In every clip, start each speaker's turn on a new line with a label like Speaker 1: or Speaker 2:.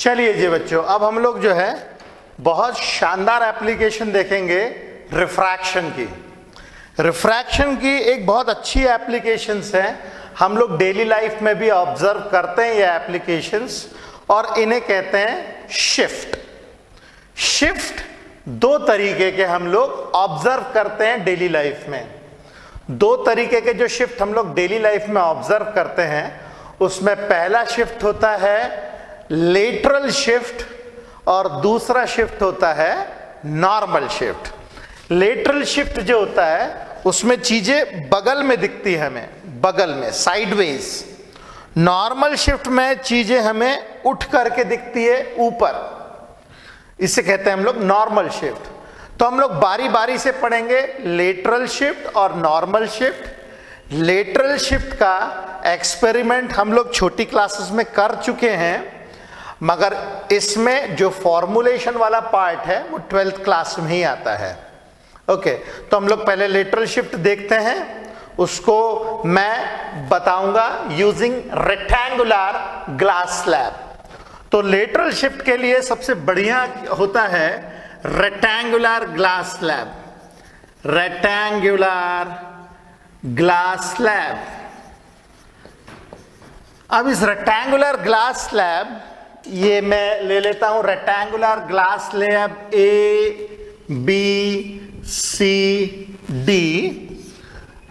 Speaker 1: चलिए जी बच्चों, अब हम लोग जो है बहुत शानदार एप्लीकेशन देखेंगे रिफ्रैक्शन की। रिफ्रैक्शन की एक बहुत अच्छी एप्लीकेशंस है, हम लोग डेली लाइफ में भी ऑब्जर्व करते हैं ये एप्लीकेशंस, और इन्हें कहते हैं शिफ्ट। शिफ्ट दो तरीके के हम लोग ऑब्जर्व करते हैं डेली लाइफ में। दो तरीके के जो शिफ्ट हम लोग डेली लाइफ में ऑब्जर्व करते हैं, उसमें पहला शिफ्ट होता है लेटरल शिफ्ट और दूसरा शिफ्ट होता है नॉर्मल शिफ्ट। लेटरल शिफ्ट जो होता है उसमें चीजें बगल में दिखती है हमें, बगल में, साइडवेज। नॉर्मल शिफ्ट में चीजें हमें उठ करके दिखती है ऊपर, इसे कहते हैं हम लोग नॉर्मल शिफ्ट। तो हम लोग बारी बारी से पढ़ेंगे लेटरल शिफ्ट और नॉर्मल शिफ्ट। लेटरल शिफ्ट का एक्सपेरिमेंट हम लोग छोटी क्लासेस में कर चुके हैं, मगर इसमें जो फॉर्मुलेशन वाला पार्ट है वो 12th क्लास में ही आता है। ओके, तो हम लोग पहले लेटरल शिफ्ट देखते हैं, उसको मैं बताऊंगा यूजिंग रेक्टेंगुलर ग्लास स्लैब। तो लेटरल शिफ्ट के लिए सबसे बढ़िया होता है rectangular glass slab. Rectangular glass slab. अब इस रेक्टेंगुलर ग्लास स्लैब, ये मैं ले लेता हूं रेक्टेंगुलर ग्लास स्लैब ABCD।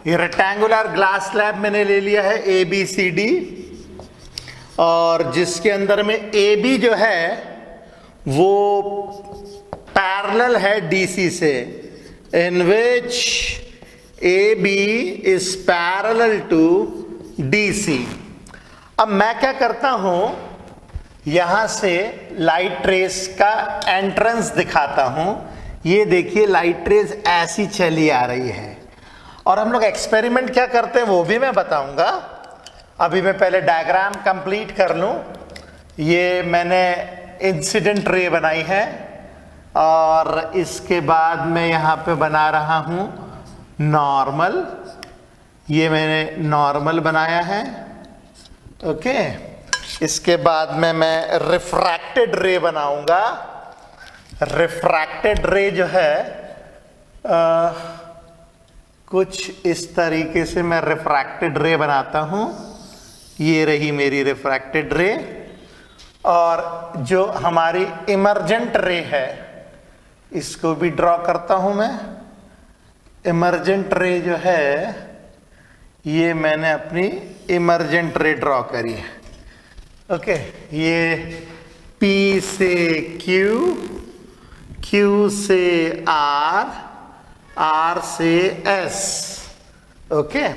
Speaker 1: ये रेक्टेंगुलर ग्लास स्लैब मैंने ले लिया है ABCD, और जिसके अंदर में AB जो है वो पैरेलल है DC से, in which AB is parallel to DC। अब मैं क्या करता हूं, यहां से लाइट रेस का एंट्रेंस दिखाता हूं। ये देखिए लाइट रेस ऐसी चली आ रही है, और हम लोग एक्सपेरिमेंट क्या करते हैं वो भी मैं बताऊंगा। अभी मैं पहले डायग्राम कंप्लीट कर लूं। ये मैंने इंसिडेंट रे बनाई है, और इसके बाद मैं यहां पे बना रहा हूं नॉर्मल। ये मैंने नॉर्मल बनाया है। ओके, इसके बाद में मैं रिफ्रैक्टेड रे बनाऊंगा। रिफ्रैक्टेड रे जो है कुछ इस तरीके से मैं रिफ्रैक्टेड रे बनाता हूं। ये रही मेरी रिफ्रैक्टेड रे। और जो हमारी इमर्जेंट रे है, इसको भी ड्रॉ करता हूं मैं। इमर्जेंट रे जो है, ये मैंने अपनी इमर्जेंट रे ड्रॉ करी है। ओके, ये P से Q, Q से R, R से S। ओके,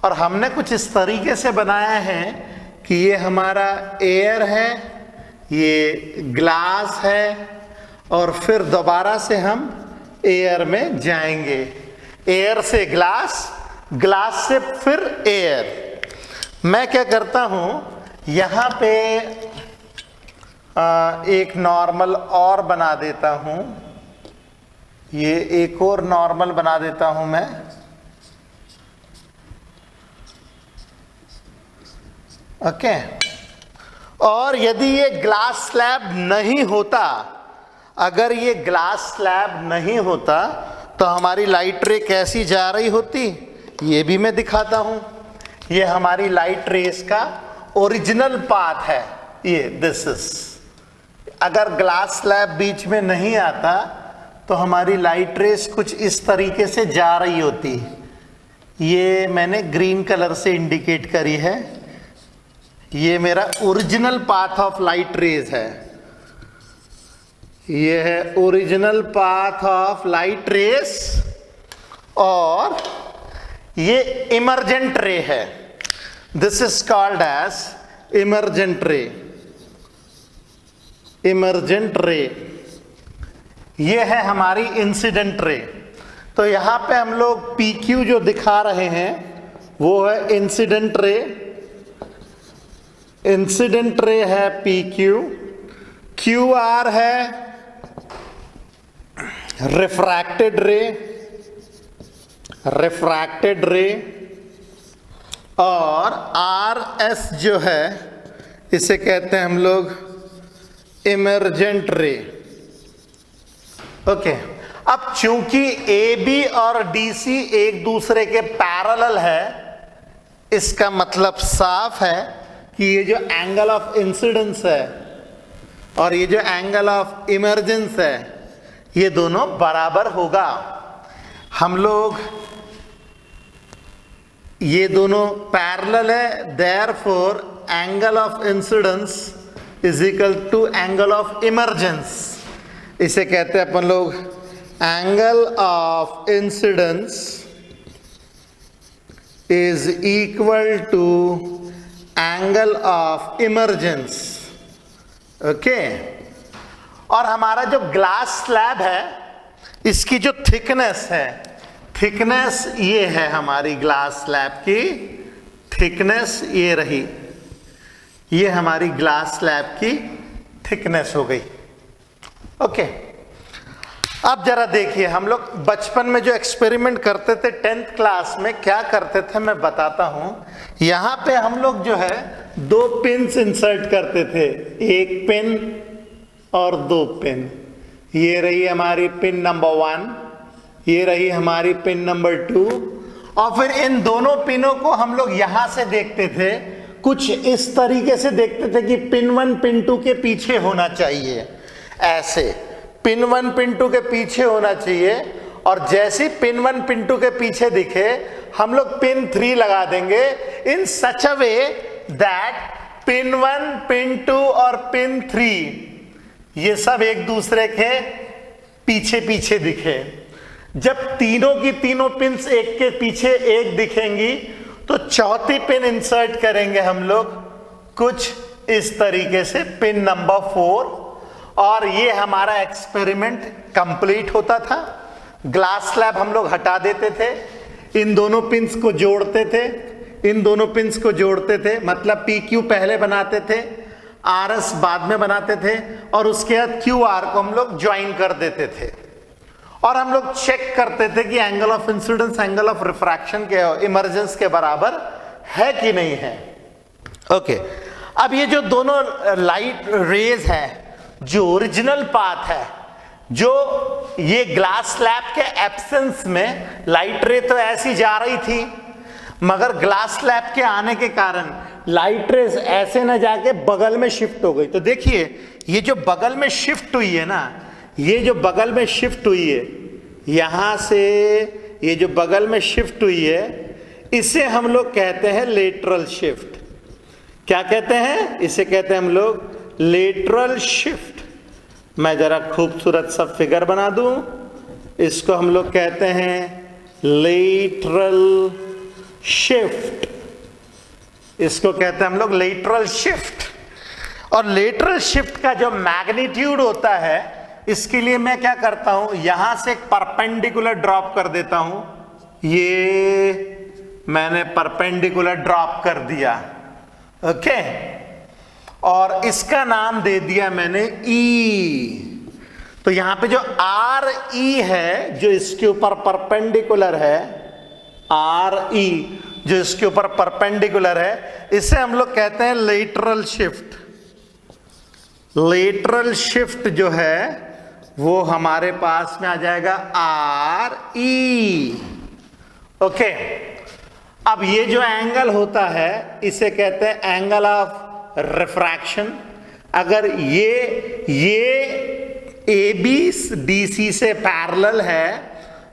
Speaker 1: और हमने कुछ इस तरीके से बनाया है कि ये हमारा एयर है, ये ग्लास है, और फिर दोबारा से हम एयर में जाएंगे। एयर से ग्लास, ग्लास से फिर एयर। मैं क्या करता हूं, यहां पे एक नॉर्मल और बना देता हूं। ये एक और नॉर्मल बना देता हूं मैं। ओके, और यदि ये ग्लास स्लैब नहीं होता, अगर ये ग्लास स्लैब नहीं होता तो हमारी लाइट रे कैसी जा रही होती, ये भी मैं दिखाता हूं। ये हमारी लाइट रेस का ओरिजिनल पाथ है, ये दिस इज। अगर ग्लास स्लैब बीच में नहीं आता तो हमारी लाइट रेस कुछ इस तरीके से जा रही होती। ये मैंने ग्रीन कलर से इंडिकेट करी है। ये मेरा original path of light rays है। ये है original path of light rays, और ये इमर्जेंट रे है। This is called as emergent ray. Emergent ray, ये है हमारी इंसिडेंट रे। तो यहां पे हम लोग PQ जो दिखा रहे हैं वो है इंसिडेंट रे। इंसिडेंट रे है PQ। QR है रिफ्रैक्टेड रे। रिफ्रैक्टेड रे, और RS जो है इसे कहते हैं हम लोग इमर्जेंट रे। ओके, अब चूंकि ए बी और डी सी एक दूसरे के पैरेलल है, इसका मतलब साफ है कि ये जो एंगल ऑफ इंसिडेंस है और ये जो एंगल ऑफ इमर्जेंस है, ये दोनों बराबर होगा। हम लोग ये दोनों पैरेलल है, therefore angle of incidence is equal to angle of emergence. इसे कहते हैं अपन लोग angle of incidence is equal to angle of emergence. Okay, और हमारा जो ग्लास स्लैब है, इसकी जो थिकनेस है, थिकनेस ये है हमारी ग्लास स्लैब की थिकनेस, ये रही, ये हमारी ग्लास स्लैब की थिकनेस हो गई। ओके, अब जरा देखिए, हम लोग बचपन में जो एक्सपेरिमेंट करते थे 10th क्लास में, क्या करते थे मैं बताता हूं। यहां पे हम लोग जो है 2 पिन्स इंसर्ट करते थे, एक पिन और 2 पिन। ये रही हमारी पिन नंबर 1, ये रही हमारी पिन नंबर 2, और फिर इन दोनों पिनों को हम लोग यहां से देखते थे, कुछ इस तरीके से देखते थे कि पिन 1 पिन 2 के पीछे होना चाहिए, ऐसे पिन 1 पिन 2 के पीछे होना चाहिए। और जैसे पिन 1 पिन 2 के पीछे दिखे, हम लोग पिन 3 लगा देंगे इन सच अ वे दैट पिन 1 पिन 2 और पिन 3 ये सब एक दूसरे के पीछे पीछे दिखे। जब तीनों की तीनों पिन्स एक के पीछे एक दिखेंगी, तो चौथी पिन इंसर्ट करेंगे हम लोग कुछ इस तरीके से, पिन नंबर 4, और ये हमारा एक्सपेरिमेंट कंप्लीट होता था। ग्लास स्लैब हम लोग हटा देते थे, इन दोनों पिन्स को जोड़ते थे, इन दोनों पिन्स को जोड़ते थे, मतलब पी क्यू पहले बनाते थे, आर एस बाद में बनाते थे, और उसके बाद क्यू आर को हम लोग ज्वाइन कर देते थे। और हम लोग चेक करते थे कि angle of incidence angle of refraction के इमर्जेंस के बराबर है कि नहीं है। ओके, अब ये जो दोनों लाइट रेज है, जो ओरिजिनल पाथ है, जो ये ग्लास स्लैब के एब्सेंस में लाइट रे तो ऐसी जा रही थी, मगर ग्लास स्लैब के आने के कारण लाइट रेज ऐसे न जाके बगल में शिफ्ट हो गई। तो देखिए, ये जो बगल में शिफ्ट हुई है ना, ये जो बगल में शिफ्ट हुई है, यहां से ये जो बगल में शिफ्ट हुई है, इसे हम लोग कहते हैं लेटरल शिफ्ट। क्या कहते हैं? इसे कहते हैं हम लोग लेटरल शिफ्ट। मैं जरा खूबसूरत सा फिगर बना दूं, इसको हम लोग कहते हैं लेटरल शिफ्ट। इसको कहते हैं हम लोग लेटरल शिफ्ट। और लेटरल शिफ्ट का जो मैग्नीट्यूड होता है, इसके लिए मैं क्या करता हूं, यहां से एक परपेंडिकुलर ड्रॉप कर देता हूं। ये मैंने परपेंडिकुलर ड्रॉप कर दिया, ओके, और इसका नाम दे दिया मैंने ई। तो यहां पे जो आर ई है, जो इसके ऊपर परपेंडिकुलर है, आर ई जो इसके ऊपर परपेंडिकुलर है, इसे हम लोग कहते हैं लेटरल शिफ्ट। लेटरल शिफ्ट जो है वो हमारे पास में आ जाएगा आर ई। ओके, अब ये जो एंगल होता है, इसे कहते हैं एंगल ऑफ रिफ्रैक्शन। अगर ये ए बी डी सी से पैरेलल है,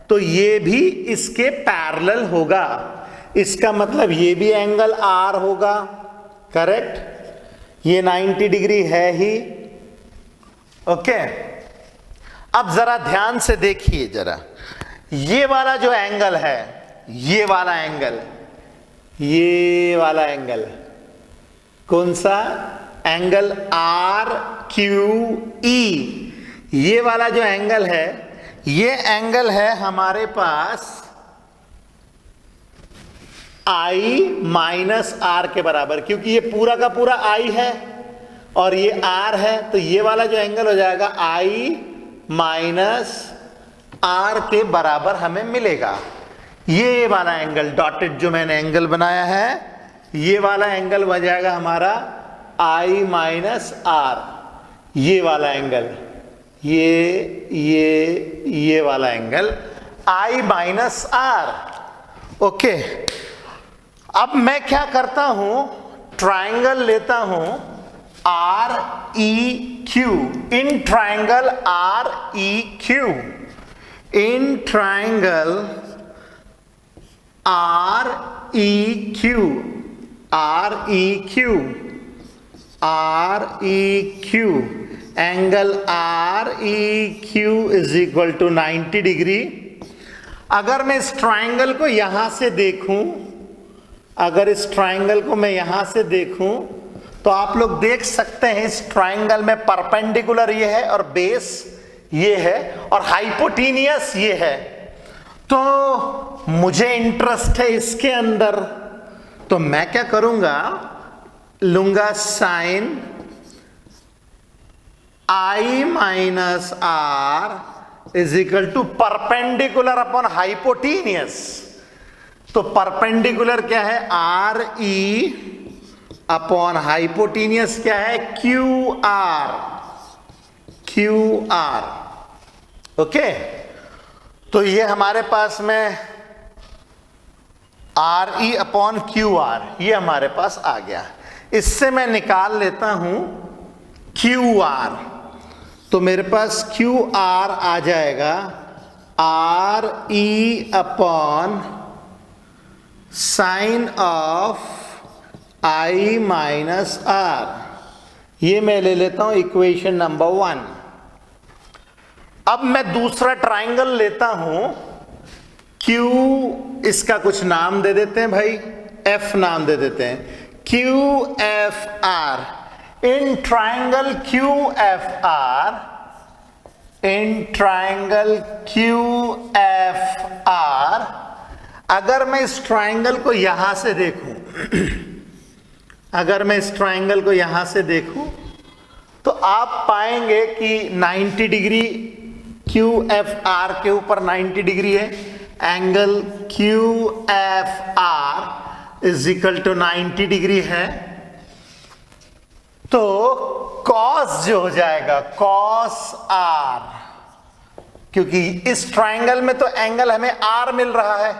Speaker 1: तो ये भी इसके पैरेलल होगा। इसका मतलब ये भी एंगल आर होगा, करेक्ट। ये 90 डिग्री है ही, ओके। अब जरा ध्यान से देखिए, जरा ये वाला जो एंगल है, ये वाला एंगल, ये वाला एंगल कौन सा एंगल? Are Q E. ये वाला जो एंगल है, ये एंगल है हमारे पास आई माइनस आर के बराबर, क्योंकि ये पूरा का पूरा आई है और ये आर है। तो ये वाला जो एंगल हो जाएगा आई माइनस आर के बराबर हमें मिलेगा। ये वाला एंगल डॉटेड जो मैंने एंगल बनाया है, ये वाला एंगल बन जाएगा हमारा आई माइनस आर। ये वाला एंगल, ये वाला angle I minus R. Okay, अब मैं क्या करता हूं, ट्राइंगल लेता हूं R E Q, in triangle R E Q, in triangle R E Q, R E Q, R E Q, angle R E Q is equal to 90 degree. अगर मैं इस ट्राइंगल को यहां से देखूं, अगर इस ट्राइंगल को मैं यहां से देखूं तो आप लोग देख सकते हैं इस ट्राइंगल में परपेंडिकुलर ये है और बेस ये है और हाइपोटेनियस ये है। तो मुझे इंटरेस्ट है इसके अंदर, तो मैं क्या करूंगा, लूंगा sine I minus R is equal to perpendicular upon hypotenuse. तो परपेंडिकुलर क्या है, आर ई अपॉन हाइपोटेनियस क्या है, Q R, Q R. Okay, तो ये हमारे पास में R E upon Q R, ये हमारे पास आ गया। इससे मैं निकाल लेता हूं क्यू आर, तो मेरे पास क्यू आर आ जाएगा R E upon sine of I minus R. ये मैं ले लेता हूं इक्वेशन नंबर 1। अब मैं दूसरा ट्राइंगल लेता हूं, क्यू, इसका कुछ नाम दे देते हैं भाई, एफ नाम दे देते हैं, Q F are. In triangle Q F are, in triangle Q F are, अगर मैं इस ट्राइंगल को यहां से देखूं, अगर मैं इस ट्राइंगल को यहां से देखूं तो आप पाएंगे कि 90 डिग्री क्यू एफ आर के ऊपर 90 डिग्री है, angle Q F R is equal to 90 degree है। तो कॉस जो हो जाएगा कॉस आर, क्योंकि इस ट्राइंगल में तो एंगल हमें आर मिल रहा है,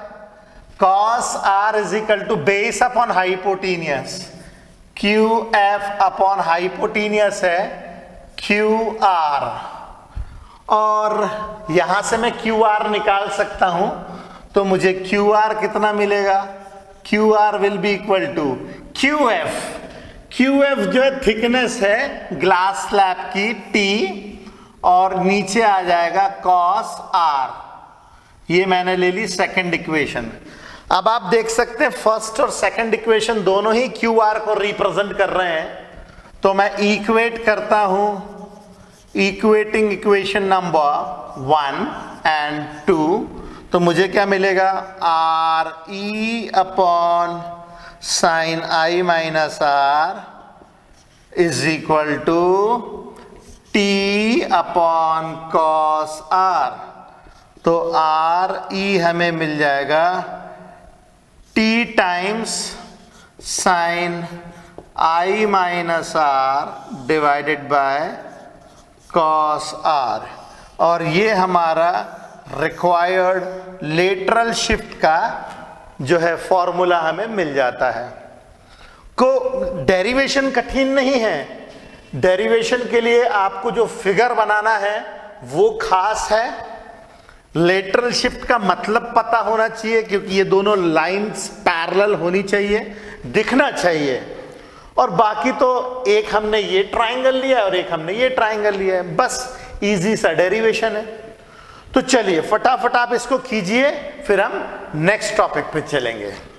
Speaker 1: cos R is equal to base upon hypotenuse, Q F upon hypotenuse है क्यू आर, और यहां से मैं क्यू आर निकाल सकता हूं। तो मुझे क्यू आर कितना मिलेगा, Q R will be equal to Q F, Q F जो है थिकनेस है ग्लास स्लैब की टी, और नीचे आ जाएगा कॉस आर। ये मैंने ले ली सेकंड इक्वेशन। अब आप देख सकते हैं फर्स्ट और सेकंड इक्वेशन दोनों ही क्यू आर को रिप्रेजेंट कर रहे हैं। तो मैं इक्वेट करता हूं, इक्वेटिंग इक्वेशन नंबर 1 एंड 2, तो मुझे क्या मिलेगा, R E upon sine I minus R is equal to T upon cos R. तो आर ई हमें मिल जाएगा T times sine I minus R divided by cos R, और ये हमारा रिक्वायर्ड लेटरल शिफ्ट का जो है फॉर्मूला हमें मिल जाता है। को डेरिवेशन कठिन नहीं है, डेरिवेशन के लिए आपको जो फिगर बनाना है वो खास है, लेटरल शिफ्ट का मतलब पता होना चाहिए, क्योंकि ये दोनों लाइंस पैरेलल होनी चाहिए, दिखना चाहिए, और बाकी तो एक हमने ये ट्राइंगल लिया और एक हमने ये ट्राइंगल लिया है, बस इजी सा डेरिवेशन है। तो चलिए फटाफट आप इसको कीजिए, फिर हम नेक्स्ट टॉपिक पे चलेंगे।